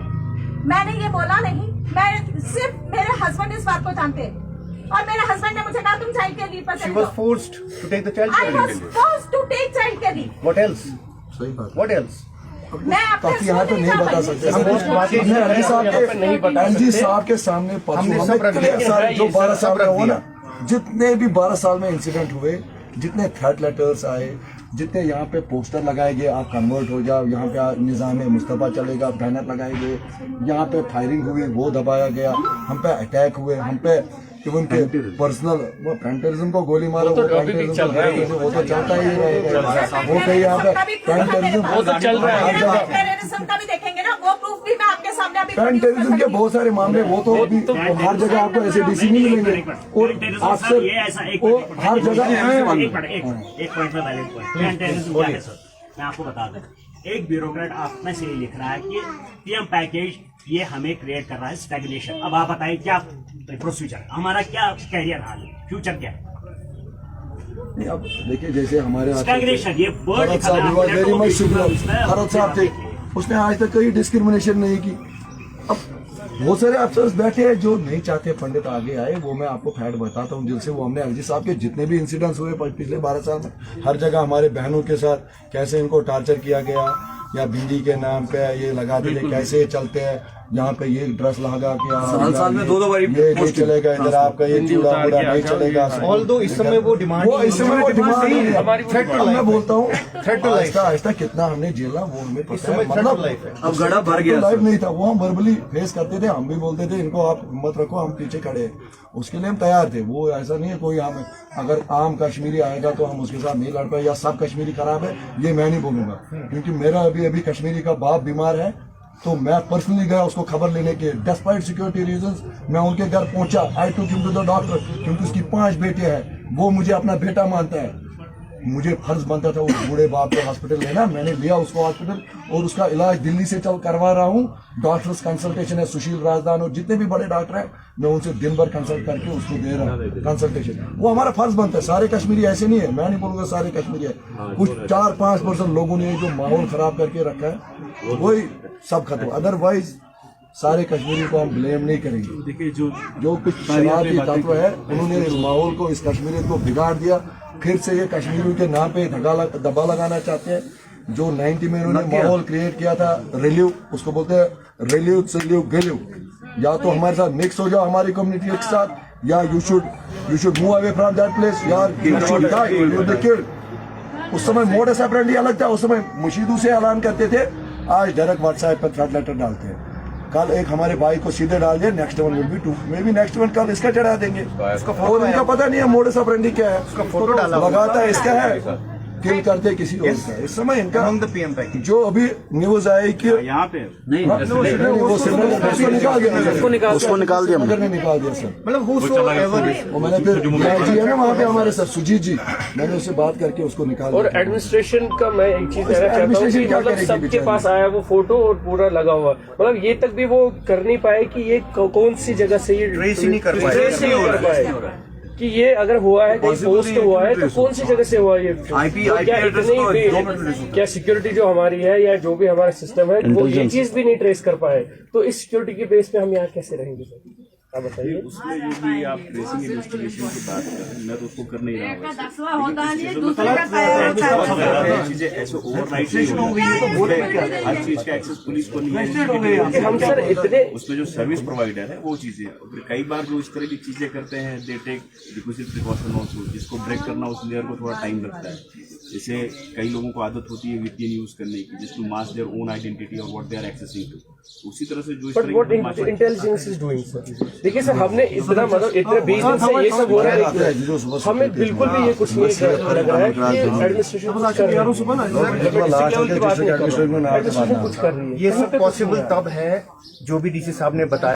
मैंने ये बोला नहीं, मैं सिर्फ मेरे हस्बैंड इस बात को जानते हैं और मेरे हस्बैंड ने मुझे कहा तुम चाइल्ड केयर लीव पर She was forced to take the child I care was leave. forced to take child care leave. What else? सही बात। What else? मैं अपने ताकि यहाँ तो नहीं बता सकते। हम बहुत बातें हमने एलजी साहब के सामने हमने परसों सब रख लिया। जो 12 साल में हुआ दिया। ना, जितने भी 12 साल में इंसिडेंट हुए, जितने थ्रेट लेटर्स आए, जितने यहाँ पे पोस्टर लगाए गए, आप कन्वर्ट हो जाओ, यहाँ पे निज़ाम मुस्तफ़ा चलेगा, बैनर लगाए गए, यहाँ पे फायरिंग हुई, वो दबाया गया, हम पे अटैक हुए, हम पे इवन के पर्सनल वो फ्रंटरिज्म को गोली मारो, वो तो चलता ही रहेगा। वो कहीं यहाँ पे फ्रंटरिज्म टेररिज्म का भी देखेंगे ना, वो प्रूफ भी मैं आपके सामने अभी फ्रंटरिज्म के बहुत सारे मामले, वो तो अभी हर जगह आपको ऐसे डीसी नहीं मिलेंगे और आपसे वो हर जगह एक पॉइंट में वैलिड पॉइंट मैं आपको बता दूं, एक ब्यूरोक्रेट आप में से ये लिख रहा है कि पीएम पैकेज ये हमें क्रिएट कर रहा है स्टैग्नेशन। अब आप बताइए क्या प्रोसीजर, हमारा क्या कैरियर हाल है, फ्यूचर क्या है? नहीं, अब देखिए जैसे हमारे स्टैग्नेशन ये भरत साहब वेरी मच शुक्रिया, भरत साहब थे, उसने आज तक कोई डिस्क्रिमिनेशन नहीं की। अब बहुत सारे अफसर्स बैठे हैं जो नहीं चाहते पंडित आगे आए, वो मैं आपको फैक्ट बताता हूँ दिल से। वो हमने एलजी साहब के जितने भी इंसिडेंट्स हुए पिछले 12 साल में, हर जगह हमारे बहनों के साथ कैसे इनको टॉर्चर किया गया, या बिंदी के नाम पे ये लगा दिए, कैसे चलते हैं यहाँ पे ये ड्रेस लगा के साल में 2-2 बार ये नहीं चलेगा, इधर आपका ये चूड़ा वूड़ा नहीं चलेगा। ऑल्दो इस समय वो डिमांड नहीं है। मैं बोलता हूँ आहिस्ता आहिस्ता कितना हमने झेला वो हमें पता है। मतलब अब गड़ा भर गया। लाइफ नहीं था, वो हम वर्बली फेस करते थे, हम भी बोलते थे इनको आप हिम्मत रखो, हम पीछे खड़े हैं, उसके लिए हम तैयार थे। वो ऐसा नहीं है कोई हम अगर आम कश्मीरी आएगा तो हम उसके साथ नहीं लड़ पाए, या सब कश्मीरी खराब है, ये मैं नहीं बोलूंगा, क्योंकि मेरा अभी कश्मीरी का बाप बीमार है, तो मैं पर्सनली गया उसको खबर लेने के, डिस्पाइट सिक्योरिटी रीजंस मैं उनके घर पहुंचा, I to him to the doctor, क्योंकि उसकी 5 बेटे हैं, वो मुझे अपना बेटा मानता है। मुझे फर्ज बनता था उस बूढ़े बाप को हॉस्पिटल लेना, मैंने लिया उसको हॉस्पिटल और उसका इलाज दिल्ली से चल करवा रहा हूँ। डॉक्टर्स कंसल्टेशन है, सुशील राजदान और जितने भी बड़े डॉक्टर हैं मैं उनसे दिन भर कंसल्ट करके उसको दे रहा हूँ कंसल्टेशन। वो हमारा फर्ज बनता है। सारे कश्मीरी ऐसे नहीं है, मैं नहीं बोलूंगा सारे कश्मीरी है, कुछ 4-5% लोगों ने जो माहौल खराब करके रखा है वही सब खत्म। अदरवाइज सारे कश्मीरी को हम ब्लेम नहीं करेंगे। देखिए जो कुछ शरारती तत्व है उन्होंने इस माहौल को, इस कश्मीरियत को बिगाड़ दिया। फिर से ये कश्मीरियों के नाम पे दबा लगाना चाहते हैं। जो 90 में उन्होंने माहौल क्रिएट किया था, रिलीव उसको बोलते हैं, रिलीव सिलीव गिलीव, या तो हमारे साथ मिक्स हो जाओ हमारी कम्युनिटी के साथ, या you should move away from that place, या you should die, you will be killed. उस समय मोडस ऑपरेंडी अलग था, उस समय मुशीदू से ऐलान करते थे, आज डायरेक्ट व्हाट्सएप पर थ्रेट लेटर डालते हैं। कल एक हमारे भाई को सीधे डाल दिया, next one will be 2, may be next one कल इसका चढ़ा देंगे। और इनका पता नहीं है मोडस ऑपरेंडी क्या है, उसका फोटो डाला लगाता है इसका है, किल करते किसी और का। इस समय इनका जो अभी न्यूज आई कि यहाँ पे नहीं उसको निकाल दिया मैंने निकाल दिया सर। मतलब मैंने फिर जी है ना वहाँ पे हमारे सर सुजीत जी, मैंने उससे बात करके उसको निकाल और एडमिनिस्ट्रेशन का मैं एक चीज कहना चाहता हूँ कि मतलब सबके पास आया वो फोटो और पूरा लगा हुआ, मतलब ये तक भी वो कर नहीं पाए कि ये कौन सी जगह से ये ट्रेस ही नहीं कर पाए कि ये अगर हुआ है कहीं पोस्ट हुआ है तो कौन सी जगह से हुआ ये। क्या सिक्योरिटी जो हमारी है या जो भी हमारा सिस्टम है वो ये चीज भी नहीं ट्रेस कर पाए, तो इस सिक्योरिटी के बेस पे हम यहाँ कैसे रहेंगे सर, आप बताइए। उसमें जो भी आप ट्रेसिंग इन्वेस्टिगेशन की बात कर रहे हैं, मैं तो उसको कर नहीं रहा हूँ। चीजें ऐसे ओवरनाइट नहीं हुई, हर चीज का एक्सेस पुलिस को नहीं है। हम सर इतने उसमें जो सर्विस प्रोवाइडर है वो चीजें, कई बार जो इस तरह की चीजें करते हैं they take requisite precaution also, जिसको ब्रेक करना उस लेयर को थोड़ा टाइम लगता है। जैसे कई लोगों को आदत होती है VPN यूज करने की, जिसको मास्क देयर ओन आइडेंटिटी और what they are accessing to. उसी तरह से जो इस तरह इंटेलिजेंस इज डूइंग सर। देखिए सर, हमने इतना मतलब इतने 20 दिन से ये सब हो रहा है, हमें बिल्कुल भी ये कुछ नहीं लग रहा है कि एडमिनिस्ट्रेशन कुछ कर रही है। ये सब पॉसिबल तब है जो भी DC साहब ने बताया।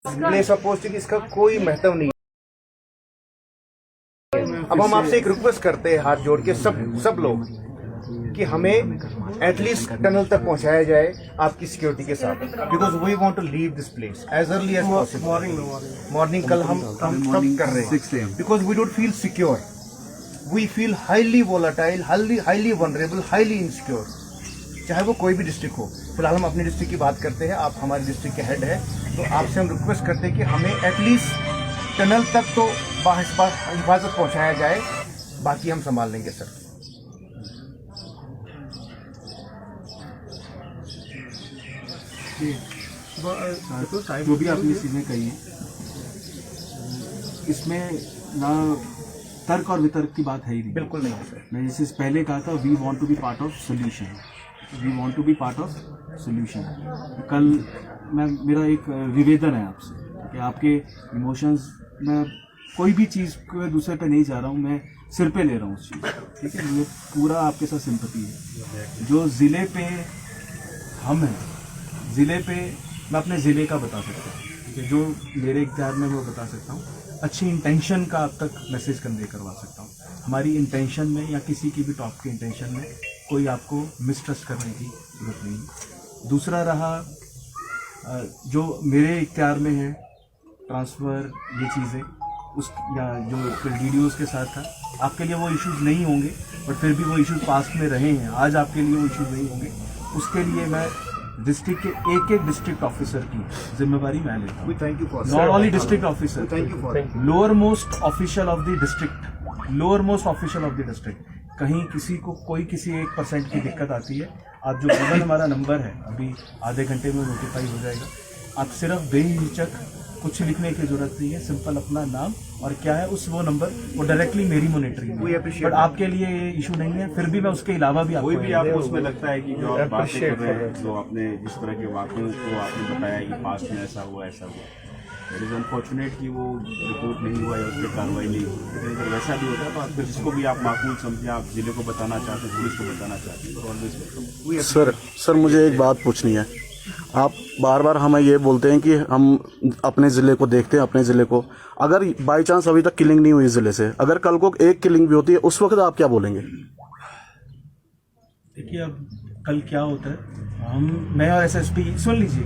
प्लेस ऑफ पोस्टिंग इसका कोई महत्व नहीं। अब हम आपसे एक रिक्वेस्ट करते हैं हाथ जोड़ के सब लोग कि हमें एटलीस्ट टनल तक पहुंचाया जाए आपकी सिक्योरिटी के साथ, because we want to leave this place as early as possible. Morning कल हम कब कर रहे हैं, because we don't feel secure, we feel highly volatile, highly vulnerable, highly insecure, चाहे वो कोई भी डिस्ट्रिक्ट हो। फिलहाल हम अपनी डिस्ट्रिक्ट की बात करते हैं, आप हमारे डिस्ट्रिक्ट के हेड है, तो आपसे हम रिक्वेस्ट करते हैं कि हमें एटलीस्ट टनल तक तो हिफाजत पहुंचाया जाए, बाकी हम संभाल लेंगे सर। जो भी आपने चीजें कही हैं, इसमें ना तर्क और वितर्क की बात है ही नहीं, बिल्कुल नहीं सर। मैं जैसे पहले कहा था, we want to be part of solution, we want to be part of solution. कल मेरा एक निवेदन है आपसे कि आपके इमोशंस, मैं कोई भी चीज़ को दूसरे पे नहीं जा रहा हूँ, मैं सिर पे ले रहा हूँ उस चीज़, ठीक है। मुझे पूरा आपके साथ सिंपैथी है। जो ज़िले पे हम हैं, ज़िले पे मैं अपने ज़िले का बता सकता हूँ, ठीक है, जो मेरे इख्तियार में वो बता सकता हूँ। अच्छी इंटेंशन का अब तक मैसेज कन्वे करवा सकता हूँ। हमारी इंटेंशन में या किसी की भी टॉप के इंटेंशन में कोई आपको मिसट्रस्ट करने की जरूरत नहीं। दूसरा रहा जो मेरे इख्तियार में है ट्रांसफ़र, ये चीज़ें उस या जो DDOs के साथ था, आपके लिए वो इश्यूज़ नहीं होंगे, बट फिर भी वो इश्यूज़ पास्ट में रहे हैं, आज आपके लिए वो इश्यूज़ नहीं होंगे। उसके लिए मैं डिस्ट्रिक्ट के एक डिस्ट्रिक्ट ऑफिसर की जिम्मेवारी मैं लेता हूँ। Thank you for not only district officer, thank you for lower most official of the district, lower most official of the district. कहीं किसी को कोई किसी 1% की दिक्कत आती है, आप जो गूगल हमारा नंबर है अभी आधे घंटे में नोटिफाई हो जाएगा, आप सिर्फ बेहिचक कुछ लिखने की जरूरत नहीं है, सिंपल अपना नाम और क्या है उस वो नंबर, वो डायरेक्टली मेरी मॉनिटरिंग है, बट आपके लिए ये इशू नहीं है। फिर भी मैं उसके अलावा भी कोई भी आपको उसमें लगता है कि जो आप बातें कर रहे हैं, जो आपने जिस तरह के वाक़ों को आपने बताया कि पास्ट में ऐसा हुआ, इट इज़ अनफॉर्चुनेट कि वो रिपोर्ट नहीं हुआ या उस पर कार्रवाई नहीं हुई। अगर वैसा भी होता है तो आप जिसको भी आप माकूल समझें, आप जिले को बताना चाहते हैं, पुलिस को बताना चाहते हैं, तो ऑलवेज। सर मुझे एक बात पूछनी है। आप बार बार हमें ये बोलते हैं कि हम अपने ज़िले को देखते हैं, अपने ज़िले को। अगर बाई चांस अभी तक किलिंग नहीं हुई ज़िले से, अगर कल को एक किलिंग भी होती है, उस वक्त आप क्या बोलेंगे? देखिए अब कल क्या होता है, मैं और एसएसपी सुन लीजिए,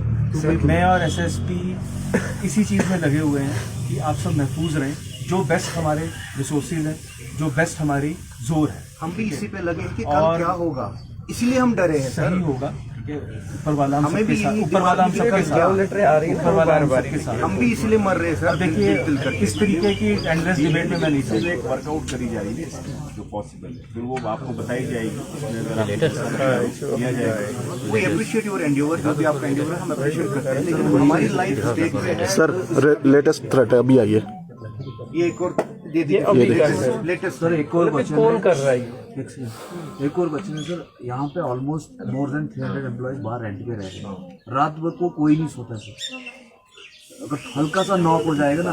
मैं और एसएसपी इसी चीज़ में लगे हुए हैं कि आप सब महफूज रहें। जो बेस्ट हमारे रिसोर्सेज हैं, जो बेस्ट हमारी जोर है, हम भी इसी पे लगे कि कल क्या होगा, इसलिए हम डरे हैं। सही होगा, ऊपर वाला हम हमें भी सबके साथ, यही ऊपर वाला हम सबके साथ, ऊपर वाला हम सबके साथ। हम भी इसलिए मर रहे हैं सर। देखिए इस तरीके की एंडलेस डिबेट में मैं नहीं चाहता। एक वर्कआउट करी जाएगी जो पॉसिबल है, फिर वो आपको बताई जाएगी, किया जाएगा। वी अप्रिशिएट योर एंड्योवर, जो भी आपका एंड्योवर है हम अप्रिशिएट करते हैं, लेकिन हमारी लाइफ स्टेक पे है। सर लेटेस्ट थ्रेट है, अभी आइए। ये एक और दे दीजिए लेटेस्ट। सर एक और क्वेश्चन कौन कर रहा है? एक और क्वेश्चन है सर, यहाँ पे ऑलमोस्ट मोर देन 300 एम्प्लॉयज बाहर रेंट पे रह रहे हैं। रात भर को कोई नहीं सोता सर। अगर हल्का सा नॉक हो जाएगा ना,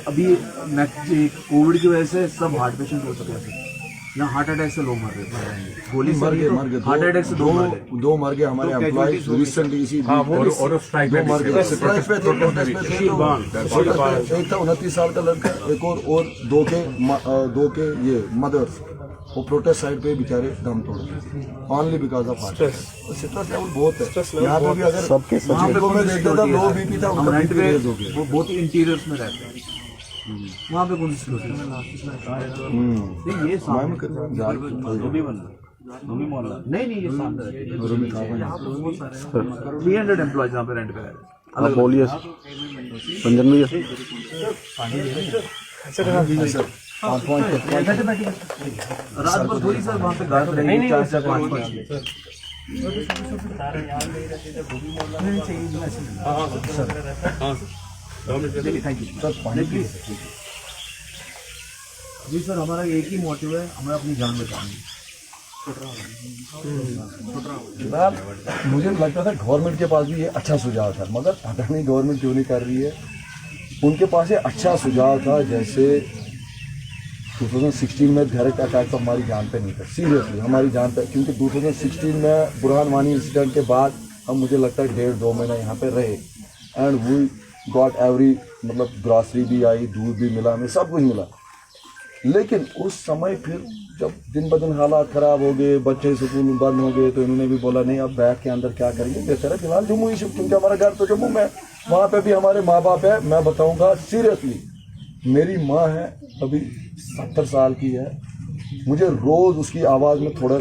अभी कोविड की वजह से सब हार्ट पेशेंट हो चुके हैं सर। यहाँ हार्ट अटैक से लोग मर रहे हैं, गोली मर गए हार्ट अटैक से दो मर गए हमारे एम्प्लॉइज रिसेंटली इसी दो मर गए। एक था 29 साल का लड़का, एक और दो के ये मदर्स, वो प्रोटेस्ट साइड पे बेचारे दम तोड़ गए only because of stress level बहुत है यहाँ पे भी। अगर वहाँ पे मैं देखता था लो बीपी था, उनका बीपी रेज हो गया। वो बहुत ही इंटीरियर्स में रहते हैं, वहाँ पे कौन सी ये नहीं ये सामने 300 एम्प्लॉयज यहाँ पे रेंट पे रह रहे हैं। आप बोलिए रंजन भैया। रात भर थोड़ी सर वहाँ पे गार्ड रहेंगे 4 से 5 जी सर, हमारा एक ही मोटिव है, हमें अपनी जान बचानी है। मुझे लगता था गवर्नमेंट के पास भी ये अच्छा सुझाव था, मगर पता नहीं गवर्नमेंट क्यों नहीं कर रही है। उनके पास ये अच्छा सुझाव था, जैसे 2016 में डायरेक्ट अटैक तो हमारी जान पे नहीं था, सीरियसली हमारी जान पे, क्योंकि 2016 में बुरहान वानी इंसिडेंट के बाद हम मुझे लगता है 1.5-2 महीना यहाँ पे रहे एंड वी गॉट एवरी, मतलब ग्रॉसरी भी आई, दूध भी मिला, हमें सब कुछ मिला। लेकिन उस समय फिर जब दिन ब दिन हालात ख़राब हो गए, बच्चे स्कूल बंद हो गए, तो इन्होंने भी बोला नहीं अब बैग के अंदर क्या करेंगे, बेहतर है फिलहाल जम्मू ही शिफ्ट, क्योंकि हमारा घर तो जम्मू में, वहाँ पे भी हमारे माँ बाप है। मैं बताऊँगा सीरियसली, मेरी माँ है अभी 70 साल की है, मुझे रोज़ उसकी आवाज़ में थोड़ा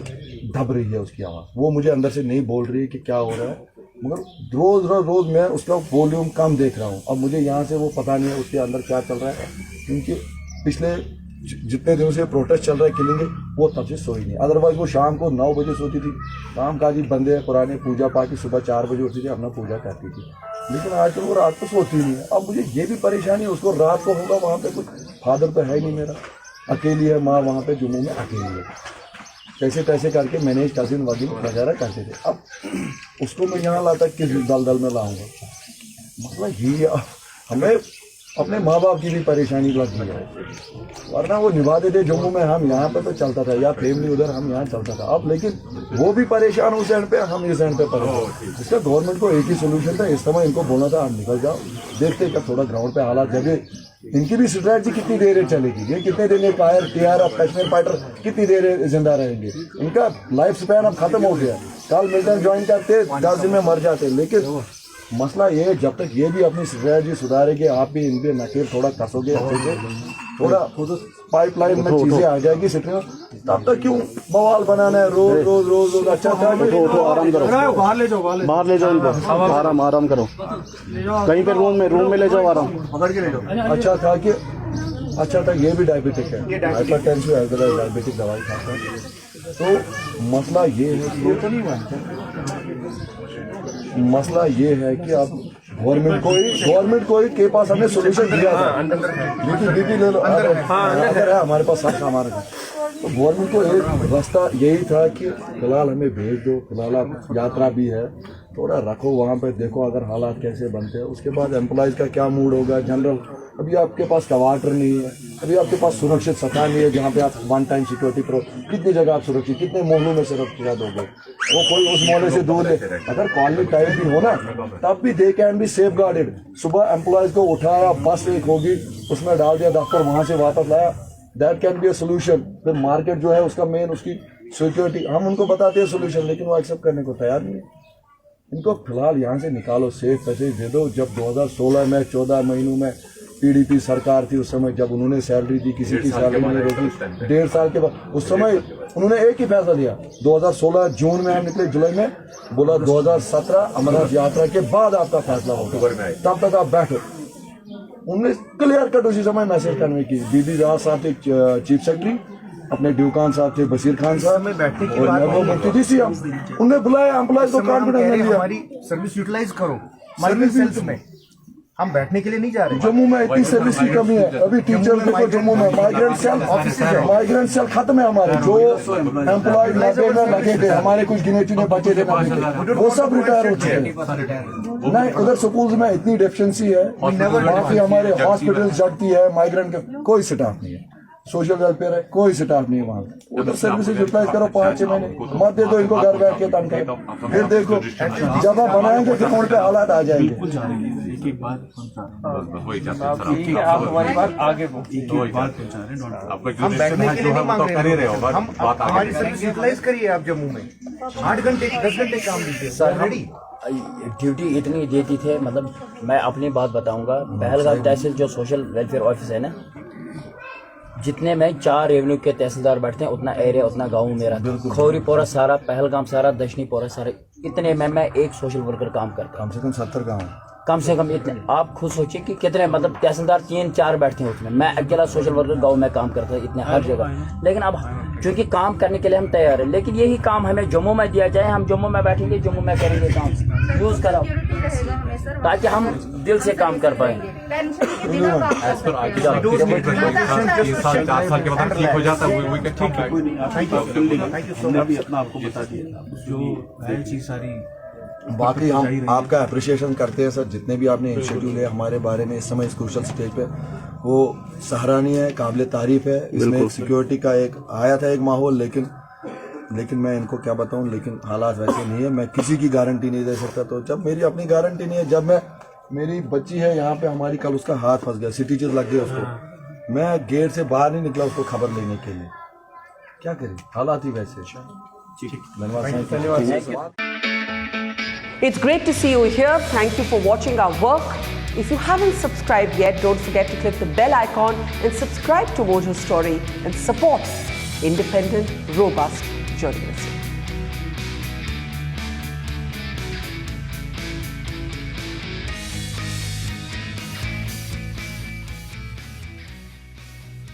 दब रही है उसकी आवाज़, वो मुझे अंदर से नहीं बोल रही है कि क्या हो रहा है, मगर रोज़ मैं उसका वॉल्यूम कम देख रहा हूँ। अब मुझे यहाँ से वो पता नहीं है उसके अंदर क्या चल रहा है, क्योंकि पिछले जितने दिनों से प्रोटेस्ट चल रहा है किलिंग, वो तब से सोई नहीं। अदरवाइज वो शाम को 9 बजे सोती थी, काम काजी बंदे हैं पुराने, पूजा पाठ की सुबह 4 बजे उठती थी, अपना पूजा करती थी। लेकिन आजकल वो रात को सोती नहीं है। अब मुझे ये भी परेशानी है, उसको रात को होगा, वहाँ पे कुछ फादर तो है ही नहीं मेरा, अकेली है माँ वहाँ पे जम्मू में, अकेली है, कैसे तैसे करके मैनेज कजिन वगैरह करते थे। अब उसको मैं यहाँ लाता किस दल में लाऊंगा, मतलब ये हमें अपने माँ बाप की भी परेशानी लग गई है, वरना वो निभा देते जम्मू में, हम यहाँ पे तो चलता था, या फैमिली उधर, हम यहाँ चलता था। अब लेकिन वो भी परेशान उस एंड पे, हम इस एंड पे परेशान। इसका गवर्नमेंट को एक ही सोल्यूशन था, इस समय इनको बोलना था आप निकल जाओ, देखते क्या थोड़ा ग्राउंड पे हालात जगह, इनकी भी स्ट्रैटेजी कितनी देर चलेगी, ये कितने दिन ये TR कश्मीर फाइटर कितनी देर जिंदा रहेंगे, इनका लाइफ स्पैन अब खत्म हो गया। कल मिलिटेंट ज्वाइन करते 10 दिन में मर जाते। लेकिन मसला ये है, जब तक ये भी अपनी स्ट्रैटेजी सुधारेंगे, आप भी इनके नकेल थोड़ा कसोगे अच्छे से, थोड़ा पाइपलाइन में चीजें आ जाएगी सिटी में, तब तक क्यों बवाल बनाना है रोज। अच्छा आराम करो, बाहर ले जाओ इनको, आराम करो, कहीं पे रूम में ले जाओ, आराम पकड़ के ले जाओ। अच्छा था ये भी डायबिटिक है, हाइपरटेंसिव है, डायबिटिक दवाई खाता है। तो मसला ये है कि अब गवर्नमेंट को ही के पास हमने सोल्यूशन दिया था, बीपी ले लो, अंदर है हमारे पास सब सामान है। तो गवर्नमेंट को एक रास्ता यही था कि फिलहाल हमें भेज दो, फिलहाल आप यात्रा भी है, थोड़ा रखो वहाँ पे, देखो अगर हालात कैसे बनते हैं, उसके बाद एम्प्लॉयज़ का क्या मूड होगा जनरल। अभी आपके पास क्वार्टर नहीं है, अभी आपके पास सुरक्षित सतह नहीं है जहाँ पे आप वन टाइम सिक्योरिटी प्रो, कितनी जगह आप सुरक्षित, कितने मोहल्लों में सुरक्षा दोगे? वो कोई उस मोहल्ले से दूर है, अगर कॉलोनी टाइप भी हो ना तब भी they can be safe guarded. सुबह एम्प्लॉयज़ को उठाया, बस एक होगी उसमें डाल दिया दफ्तर, वहाँ से वापस लाया, that can be a solution. फिर मार्केट जो है उसका मेन उसकी सिक्योरिटी, हम उनको बताते हैं सोल्यूशन, लेकिन वो एक्सेप्ट करने को तैयार नहीं है। इनको फिलहाल यहाँ से निकालो, सेफ पैसेज दे दो। जब 2016 में 14 महीनों में पीडीपी सरकार थी, उस समय जब उन्होंने सैलरी दी, किसी की सैलरी नहीं रोकी, 1.5 साल के बाद उस समय उन्होंने एक ही फैसला लिया। 2016 जून में हम निकले, जुलाई में बोला 2017 अमरनाथ यात्रा के बाद आपका फैसला होगा, तब तक आप बैठो। उन्होंने क्लियर कट उसी समय मैसेज कन्वे की। बीबी राज साहब थे चीफ सेक्रेटरी, अपने ड्यूकान साहब थे, बशीर खान साहब में बैठने की बात थी सीएम, उन्होंने बुलाया एम्प्लॉयज को, कॉन्फिडेंस दिया हमारी सर्विस यूटिलाइज करो। सर्विस में हम बैठने के लिए नहीं जा रहे। जम्मू में इतनी सर्विस की कमी है, अभी टीचर देखो जम्मू में माइग्रेंट सेल खत्म है हमारे। जो एम्प्लॉय लगे थे, हमारे कुछ गिने चुने बचे थे, वो सब रिटायर हो चुके हैं। नहीं, उधर स्कूल में इतनी डेफिशिएंसी है, काफी हमारे हॉस्पिटल जगती है, माइग्रेंट का कोई स्टाफ नहीं है, सोशल वेलफेयर है, कोई स्टाफ नहीं है वहाँ। उधर सर्विसेज यूटिलाइज करो 5-6 महीने, मत दे दो इनको घर बैठ के तनख्वाह, फिर देखो जब आप बनाएंगे तो उनके हालात आ जाएंगे। एक बात आप हमारी बात आगे हम बैठने के लिए नहीं मांग रहे हो, हम हमारी सर्विस यूटिलाइज करिए। आप जम्मू में 8 घंटे 10 घंटे काम दीजिए ऑलरेडी। ड्यूटी इतनी देती थे, मतलब मैं अपनी बात बताऊंगा, पहलगाम तहसील जो सोशल वेलफेयर ऑफिस है ना, जितने में 4 रेवेन्यू के तहसीलदार बैठते हैं उतना एरिया उतना गांव मेरा, खौरीपोरा सारा, पहलगाम सारा, दशनीपोरा सारा, इतने में मैं एक सोशल वर्कर काम करता हूँ। कम से कम 70 गाँव, कम से कम इतने। आप खुद सोचिए कि कितने मतलब तहसीलदार 3-4 बैठते हैं उसमें, मैं अकेला सोशल वर्कर गांव में काम करता था, इतने हर जगह। लेकिन अब क्योंकि काम करने के लिए हम तैयार हैं, लेकिन यही काम हमें जम्मू में दिया जाए, हम जम्मू में बैठेंगे, जम्मू में करेंगे काम, यूज कराओ ताकि हम दिल से काम कर पाए। 4 साल के बाद ठीक हो जाता है। हमने भी अपना आपको बता दिया जो है चीज सारी। बाकी हम आपका अप्रिशिएशन करते हैं सर, जितने भी आपने इनिशिएटिव लिया हमारे बारे में इस समय इस क्रूशल स्टेज पे, वो सराहनीय है, काबिल तारीफ है। इसमें सिक्योरिटी का एक आया था एक माहौल, लेकिन मैं इनको क्या बताऊं, लेकिन हालात वैसे नहीं है। मैं किसी की गारंटी नहीं दे सकता, तो जब मेरी अपनी गारंटी नहीं है, जब मेरी बच्ची है यहाँ पे हमारी, कल उसका हाथ फंस गया, सिटीचर लग गए उसको, मैं गेट से बाहर नहीं निकला उसको खबर लेने के लिए, क्या करें, हालात ही वैसे। धन्यवाद। It's great to see you here. Thank you for watching our work. If you haven't subscribed yet, don't forget to click the bell icon and subscribe to Mojo Story and support independent, robust journalism.